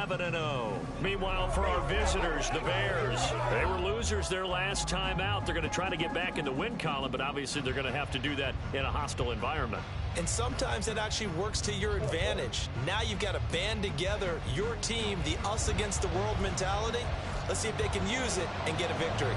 7-0. Meanwhile, for our visitors, the Bears, they were losers their last time out. They're going to try to get back in the win column, but obviously they're going to have to do that in a hostile environment. And sometimes it actually works to your advantage. Now you've got to band together your team, the us against the world mentality. Let's see if they can use it and get a victory.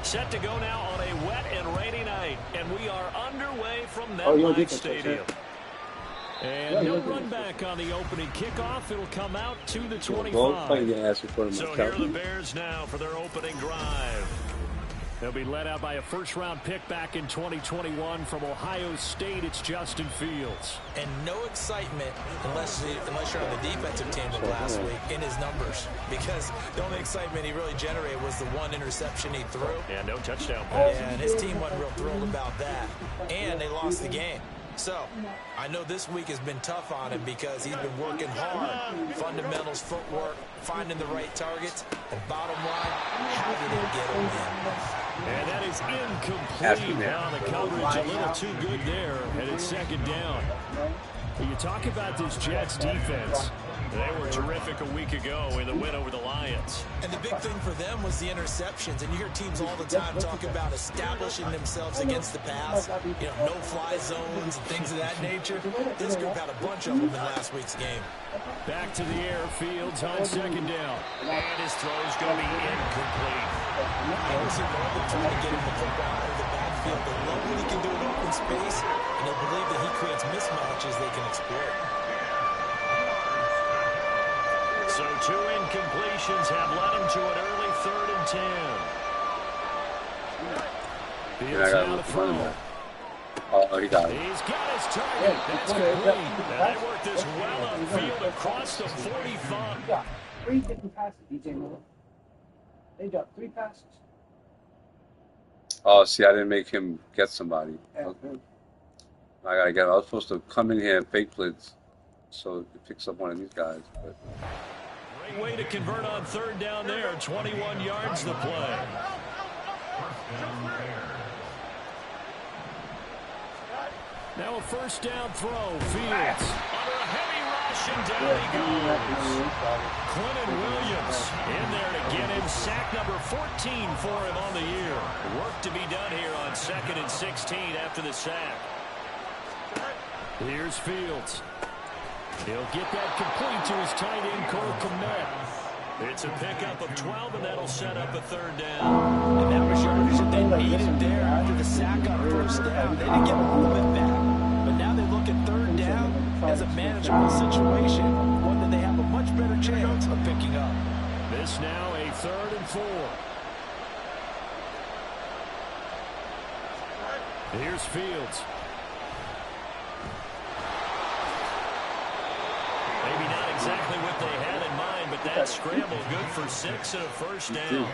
Set to go now on a wet and rainy night, and we are underway from MetLife Stadium. And no run back on the opening kickoff. It'll come out to the 25. So here are the Bears now for their opening drive. They'll be led out by a first-round pick back in 2021 from Ohio State. It's Justin Fields. And no excitement unless you're on the defensive team of last week in his numbers. Because the only excitement he really generated was the one interception he threw. And no touchdown pass. Yeah, and his team wasn't real thrilled about that. And they lost the game. So, I know this week has been tough on him because he's been working hard. Fundamentals, footwork, finding the right targets. And bottom line, how did it get a win? And that is incomplete. Now the coverage a little too good there, and it's second down. When you talk about this Jets defense, they were terrific a week ago in the win over the Lions. And the big thing for them was the interceptions. And you hear teams all the time talk about establishing themselves against the pass. You know, no-fly zones and things of that nature. This group had a bunch of them in last week's game. Back to the air, Fields on second down. And his throw's going to be incomplete. Anderson Morgan trying to get him the football out of the backfield. They love what he can do in open space, and they believe that he creates mismatches they can exploit. So 2 incompletions have led him to an early 3rd and 10. Fields now to throw. Oh, he got it. He's got his target. That's complete. And they worked this well upfield across the 45. He got 3 different passes, DJ Miller. They got 3 passes. Oh, see, I didn't make him get somebody. I gotta get. I was supposed to come in here and fake blitz, so it picks up one of these guys. But great way to convert on 3rd down there. 21 yards the play. Now a first down throw. Fields under a heavy rush, and down he goes. Quentin Williams in there to get him. Sack number 14 for him on the year. Work to be done here on 2nd and 16 after the sack. Here's Fields. He'll get that complete to his tight end, Cole Kmet. It's a pickup of 12, and that'll set up a 3rd down. And that was yardage that they needed there after the sack on 1st down. They didn't get a little bit back. But now they look at 3rd down as a manageable situation, one that they have a much better chance of picking up. This now a 3rd and 4. Here's Fields. Maybe not exactly what they had in mind, but that scramble good for 6 and a first down.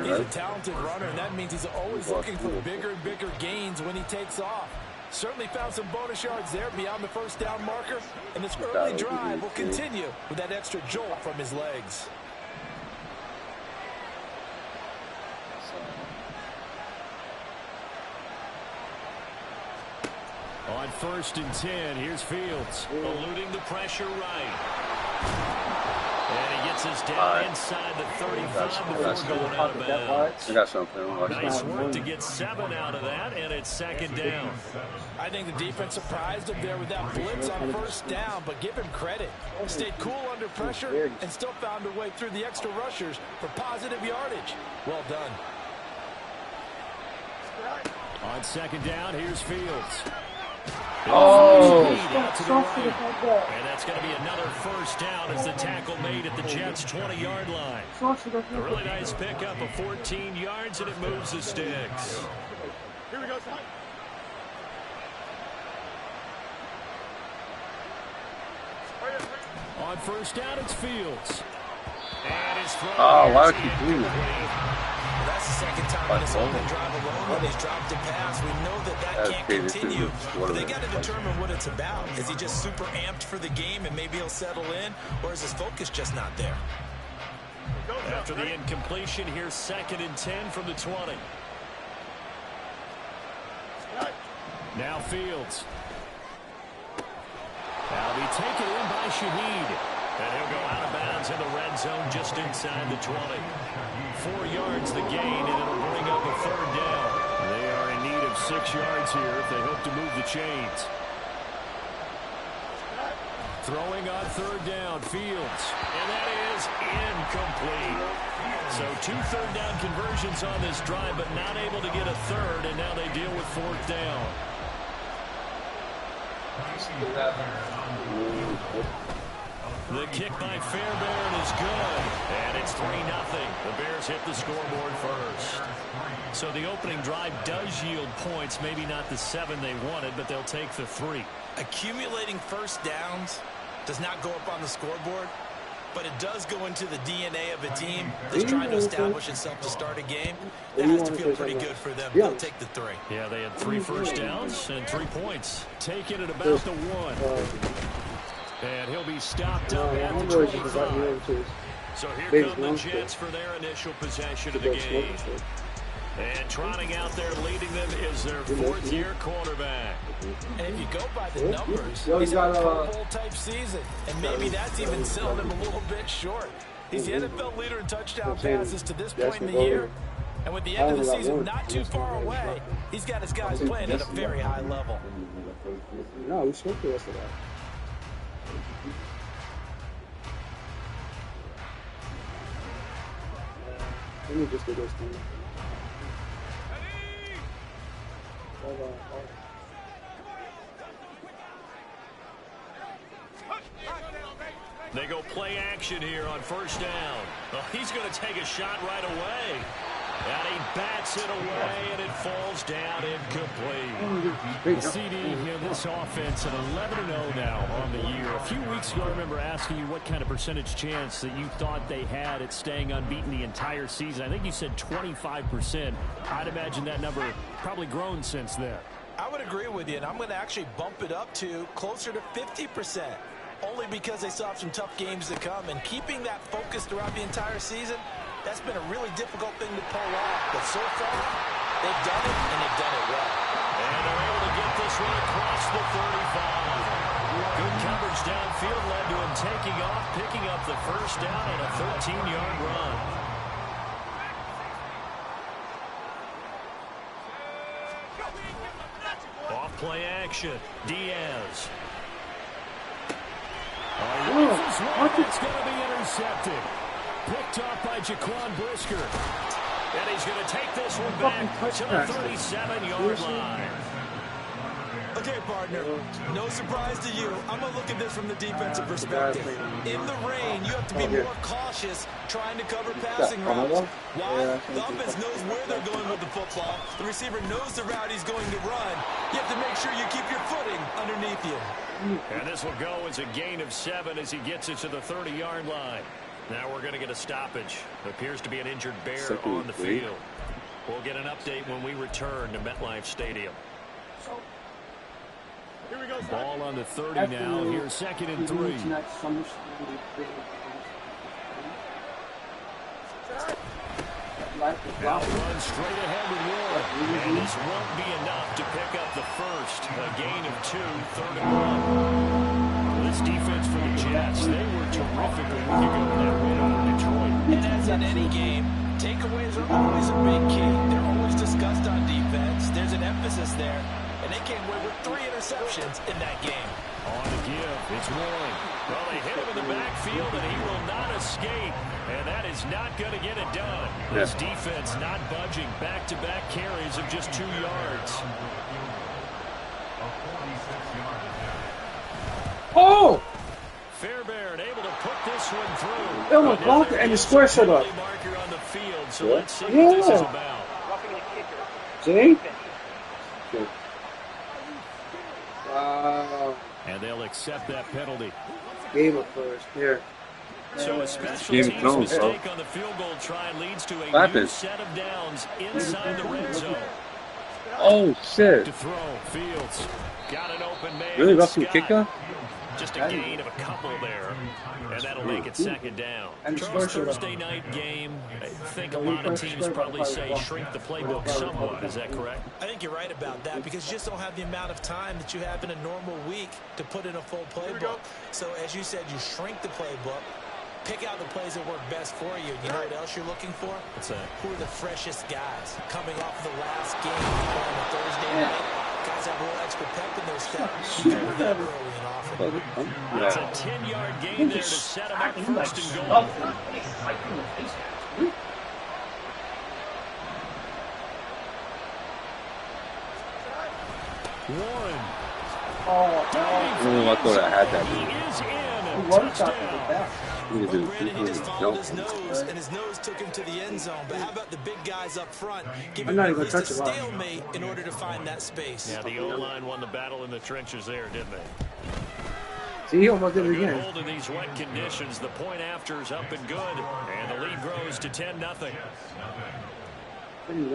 He's a talented runner, and that means he's always looking for bigger and bigger gains when he takes off. Certainly found some bonus yards there beyond the 1st down marker, and this early drive will continue with that extra jolt from his legs. On 1st and 10, here's Fields, eluding the pressure right. And he gets us down inside the 35 before going out of bounds. I got something. Nice work to get 7 out of that, and it's 2nd down. I think the defense surprised him there with that blitz on 1st down, but give him credit. Stayed cool under pressure and still found a way through the extra rushers for positive yardage. Well done. On 2nd down, here's Fields. Oh! And that's going to be another first down as the tackle made at the Jets' 20-yard line. A really nice pickup of 14 yards, and it moves the sticks. Here we go. On first down, it's Fields. And his throw. Oh, why would he do that? Well, that's the second time in this opening drive alone when he's dropped a pass. We know that can't continue, but they got to determine what it's about. Is he just super amped for the game and maybe he'll settle in, or is his focus just not there? After the incompletion, here's 2nd and 10 from the 20. Now Fields. That'll be taken in by Shaheed. And he'll go out of bounds in the red zone just inside the 20. 4 yards the gain, and it'll bring up a 3rd down. They are in need of 6 yards here if they hope to move the chains. Throwing on 3rd down, Fields. And that is incomplete. So 2 third-down conversions on this drive, but not able to get a 3rd, and now they deal with 4th down. The kick by Fairbairn is good, and it's 3-0. The Bears hit the scoreboard first. So the opening drive does yield points, maybe not the 7 they wanted, but they'll take the 3. Accumulating first downs does not go up on the scoreboard, but it does go into the DNA of a team that's trying to establish itself to start a game. That has to feel pretty good for them. They'll take the 3. Yeah, they had 3 first downs and 3 points. Taking it about the 1. And he'll be stopped up at the 25. So here come the Jets for their initial possession of the game. And trotting out there leading them is their 4th-year quarterback. And if you go by the numbers, he's had a Pro Bowl-type season. And maybe that's even selling him a little bit short. He's the NFL leader in touchdown passes to this point in the year. And with the end of the season not too far away, he's got his guys playing at a very high level. No, we smoked the rest of that. Let me just do this thing. They go play action here on first down. Well, he's going to take a shot right away. And he bats it away, and it falls down incomplete. CD, this offense at 11-0 now on the year. A few weeks ago, I remember asking you what kind of percentage chance that you thought they had at staying unbeaten the entire season. I think you said 25%. I'd imagine that number probably grown since then. I would agree with you, and I'm going to actually bump it up to closer to 50%. Only because they still have some tough games to come, and keeping that focus throughout the entire season, that's been a really difficult thing to pull off. But so far, they've done it, and they've done it well. And they're able to get this one across the 35. Good coverage downfield led to him taking off, picking up the first down on a 13-yard run. Off play action, Diaz. It's going to be intercepted. Picked off by Jaquan Brisker. And he's going to take this one back to the 37-yard line. Okay, partner, no surprise to you. I'm going to look at this from the defensive perspective. In the rain, you have to be more cautious trying to cover passing routes. Why? The offense knows where they're going with the football. The receiver knows the route he's going to run. You have to make sure you keep your footing underneath you. And this will go as a gain of 7 as he gets it to the 30-yard line. Now we're going to get a stoppage. Appears to be an injured Bear on the field. We'll get an update when we return to MetLife Stadium. Here we go. Ball on the 30 now. Here's 2nd and 3. Now run straight ahead with Warren. And this won't be enough to pick up the first. A gain of 2, 3rd and 1. This defense for the Jets, they were terrific a week ago in that win over Detroit. And as in any game, takeaways are always a big key. They're always discussed on defense. There's an emphasis there. And they came away with 3 interceptions in that game. On the give, it's Warren. Well, they hit him in the backfield, and he will not escape. And that is not going to get it done. This defense not budging. Back-to-back carries of just 2 yards. Oh! Fairbairn able to put this one through. Oh my God, and the square shut up. Marker on the field, so let's see what this is about. See? Wow. And they'll accept that penalty. Gave it first. Here. So a special Game teams thrown, mistake bro. on the field goal try leads to a Clap new it. set of downs inside the red zone. Oh, shit. To throw, Fields got an open man. Really roughing Scott. kicker? Just a gain of a couple there, and that'll make it second down. And Charles, score shut Thursday night game, I think a lot of teams probably say shrink the playbook somewhat. Is that correct? I think you're right about that because you just don't have the amount of time that you have in a normal week to put in a full playbook. So as you said, you shrink the playbook, pick out the plays that work best for you. You know what else you're looking for? What's that? Who are the freshest guys coming off the last game on a Thursday night? Guys have a little extra pep in their step. Do that early and often. It's a 10-yard gain there to set him up first and goal. Warren. Oh, I thought I had that. He is in. Who was talking about that? He Well, Brandon, he just followed his nose, and his nose took him to the end zone. But how about the big guys up front? Giving I'm not him even at least a touching it. stalemate in order to find that space. Yeah, the O-line won the battle in the trenches there, didn't they? See, he almost did it Good again. hold in these wet conditions. The point after is up and good, and the lead grows to 10-0. Nothing. I'm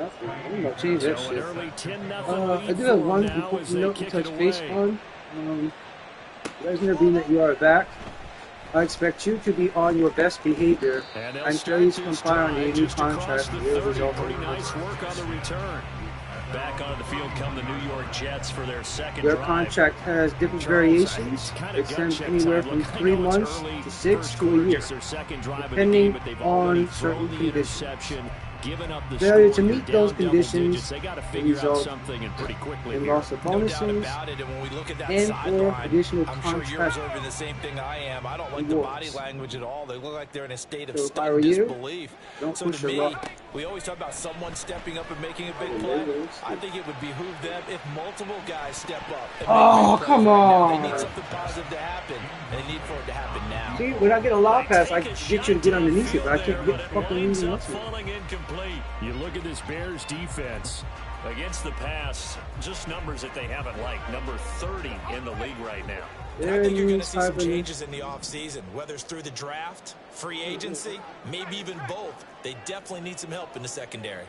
gonna change that So an shit. early 10-0 I lead do have for one them now important as they note to kick touch it base away. on. Lesnar, being that you are back, I expect you to be on your best behavior And they'll until start you this comply on drive your new just across contract. the and your 30. result Pretty on nice work on the return. Back onto the field come the New York Jets for their second Your drive. contract has different variations. It extends anywhere from 3 months to 6 to a year, depending on certain conditions. Given up the Failure score, to you're meet down those double conditions digits. They got to figure out result something and pretty quickly in here. loss of No doubt bonuses about it, and when we look at that and or sideline, additional I'm sure you're contract observing the same thing I am. I don't like the rewards. body language at all. They look like they're in a state of So if I were stunned you, disbelief. don't So push to your me, luck. we always talk about someone stepping up and making a big play. I think it would behoove them if multiple guys step up. And Oh, make big come plays right now. on. They need something positive to happen, and they need for it to happen now. See, when I get a lob pass, I Take a get you to shot get the underneath it, but I field can't there, get but it fucking winds even up up to it. falling incomplete. You look at this Bears defense against the pass, just numbers that they haven't liked. Number 30 in the league right now. I think you're going to see some Hibernate. changes in the offseason, whether it's through the draft, free agency, maybe even both. They definitely need some help in the secondary.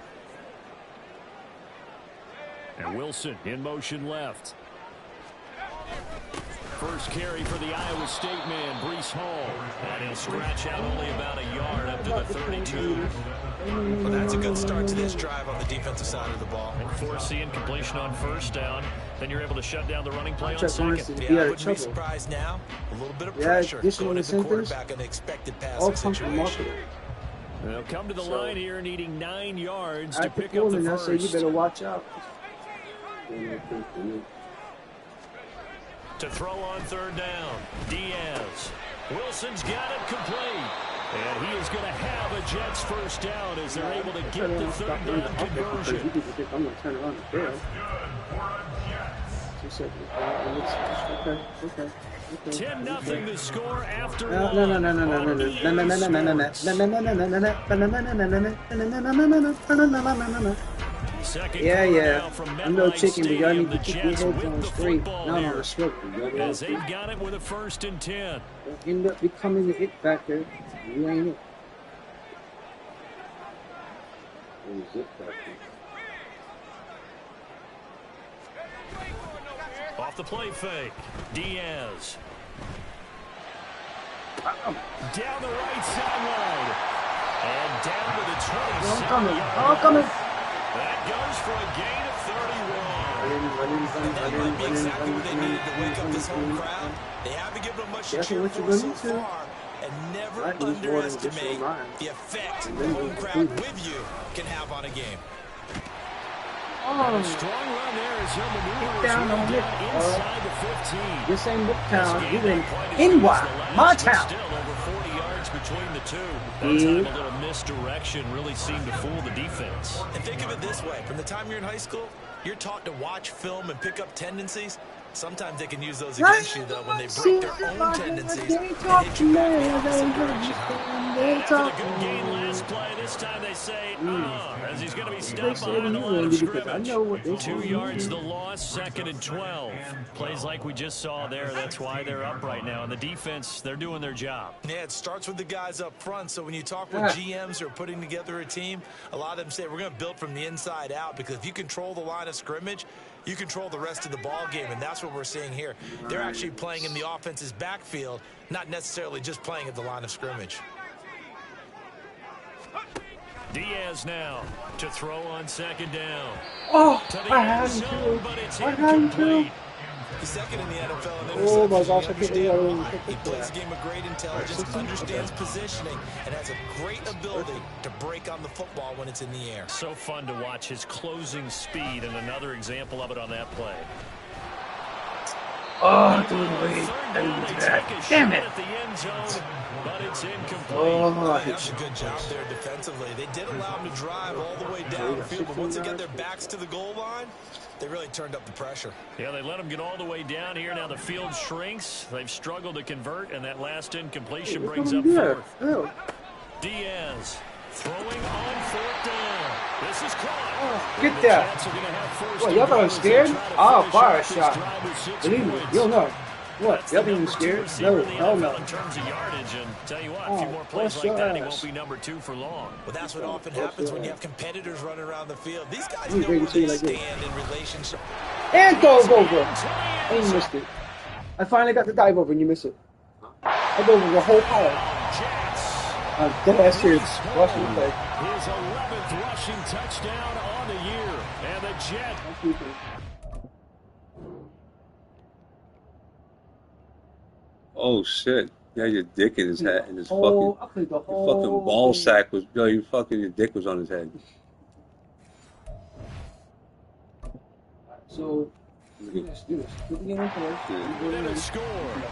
And Wilson in motion left. First carry for the Iowa State man, Breece Hall. And he'll scratch out only about a yard up to the 32. Well, that's a good start to this drive on the defensive side of the ball. And force the incompletion on first down. Then you're able to shut down the running play on Contract bonuses second. to be Yeah, out I of wouldn't be trouble. surprised now. A little bit of Yeah, pressure additional going into the incentives, quarterback in an expected all passing come from situation. marketing. They'll come to the So, line here needing 9 yards I to pick up perform the and I say you first. better watch out. To throw on third down, Diaz. Wilson's got it complete. And he is going to have a Jets first down as they're able to get the third down conversion. I'm going to turn around and fail. Okay. 10-0 the score after No. Second Yeah. quarter now from I'm no MetLife chicken, but y'all need to Stadium. keep The your Jets heads with on the straight, football not on here the swivel. as they've got it with a 1st and 10. End up becoming the it factor. You ain't it. Off the play fake, Diaz. Down the right sideline. And down to the 27. Coming. That goes for a gain of 31. That might be exactly what they needed to wake up this home crowd. They haven't given them much to cheer for so far. And never underestimate the effect the home crowd with you can have on a game. A strong run there as he'll maneuver Down on it. inside the 15. This ain't Booktown. This You game in not quite as NY, good as the last, my but town. Still over 40 yards between the two. That time a little misdirection really seemed to fool the defense. And think of it this way. From the time you're in high school, you're taught to watch film and pick up tendencies. Sometimes they can use those against you, though, when they break their own tendencies and hit you back in the opposite direction. After the good gain last play, this time they say, as he's going to be stopped behind the line of scrimmage. 2 yards the loss, 2nd and 12. Plays like we just saw there. That's why they're up right now. And the defense, they're doing their job. Yeah, it starts with the guys up front. So when you talk with GMs who are putting together a team, a lot of them say we're going to build from the inside out, because if you control the line of scrimmage, you control the rest of the ball game, and that's what we're seeing here. They're actually playing in the offense's backfield, not necessarily just playing at the line of scrimmage. Diaz now to throw on 2nd down. Oh, To the I end had zone, to. but it's I had incomplete. to. He's second in the NFL in Oh my gosh, I interceptions. can't You believe I understand didn't why. pick He up plays that. a game of great intelligence, understands positioning, and has a great ability to break on the football when it's in the air. So fun to watch his closing speed, and another example of it on that play. Oh, dude, wait. Third down, they take a Damn shot it. at the end zone, but it's incomplete. Oh, They did a good job there defensively. They did allow them to drive all the way down the field, but once they get their backs to the goal line, they really turned up the pressure. Yeah, they let them get all the way down here. Now the field shrinks. They've struggled to convert, and that last incompletion brings up 4th. Oh, Diaz throwing on 4th down. This is caught. get that. What, y'all thought I was scared? I'll fire a shot. Believe me, you'll know. What, y'all think I'm scared? No, hell no. In terms of yardage, and tell you what, a few more plays like that, he won't be number 2 for long. Well, that's what often happens when you have competitors running around the field. These guys know where they stand in relationship. And dove over. And you missed it. I finally got the dive over and you missed it. I dove over the whole pile. I'm dead ass serious. Watch me play. His 11th rushing touchdown on the year. And the Jet. Oh shit! Yeah, your dick in his head, in his Oh, fucking ball sack was. Yo, your dick was on his head. So, do this. Do the game first. And a score.